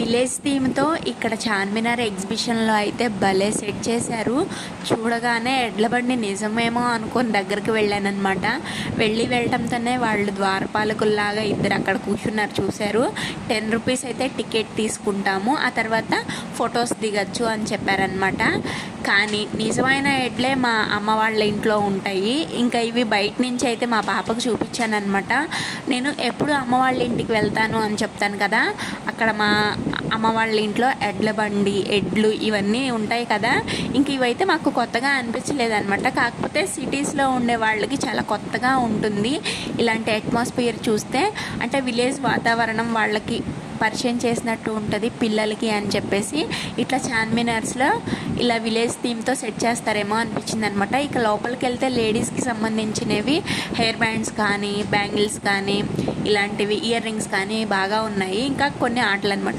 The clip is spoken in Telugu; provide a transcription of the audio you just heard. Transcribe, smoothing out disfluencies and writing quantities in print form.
విలేజ్ థీమ్తో ఇక్కడ చార్మినార్ ఎగ్జిబిషన్లో అయితే భలే సెట్ చేశారు. చూడగానే ఎడ్ల బండి నిజమేమో అనుకొని దగ్గరికి వెళ్ళానమాట. వెళ్ళటంతోనే వాళ్ళు ద్వారపాలకుల్లాగా ఇద్దరు అక్కడ కూర్చున్నారు, చూశారు. 10 రూపీస్ అయితే టికెట్ తీసుకుంటాము, ఆ తర్వాత ఫొటోస్ దిగచ్చు అని చెప్పారనమాట. కానీ నిజమైన ఎడ్లే మా అమ్మ వాళ్ళ ఇంట్లో ఉంటాయి. ఇంకా ఇవి బయట నుంచి అయితే మా పాపకు చూపించాను అనమాట. నేను ఎప్పుడు అమ్మ వాళ్ళ ఇంటికి వెళ్తాను అని చెప్తాను కదా, అక్కడ మా అమ్మ వాళ్ళ ఇంట్లో ఎడ్ల బండి, ఎడ్లు ఇవన్నీ ఉంటాయి కదా. ఇంక ఇవైతే మాకు కొత్తగా అనిపించలేదన్నమాట. కాకపోతే సిటీస్లో ఉండే వాళ్ళకి చాలా కొత్తగా ఉంటుంది ఇలాంటి అట్మాస్ఫియర్ చూస్తే. అంటే విలేజ్ వాతావరణం వాళ్ళకి పరిచయం చేసినట్టు ఉంటుంది పిల్లలకి అని చెప్పేసి ఇట్లా చార్మినార్స్లో ఇలా విలేజ్ థీమ్తో సెట్ చేస్తారేమో అనిపించింది అనమాట. ఇక లోపలికి వెళ్తే లేడీస్కి సంబంధించినవి హెయిర్ బ్యాండ్స్ కానీ, బ్యాంగిల్స్ కానీ, ఇలాంటివి ఇయర్ రింగ్స్ కానీ బాగా ఉన్నాయి. ఇంకా కొన్ని ఆటలు అనమాట.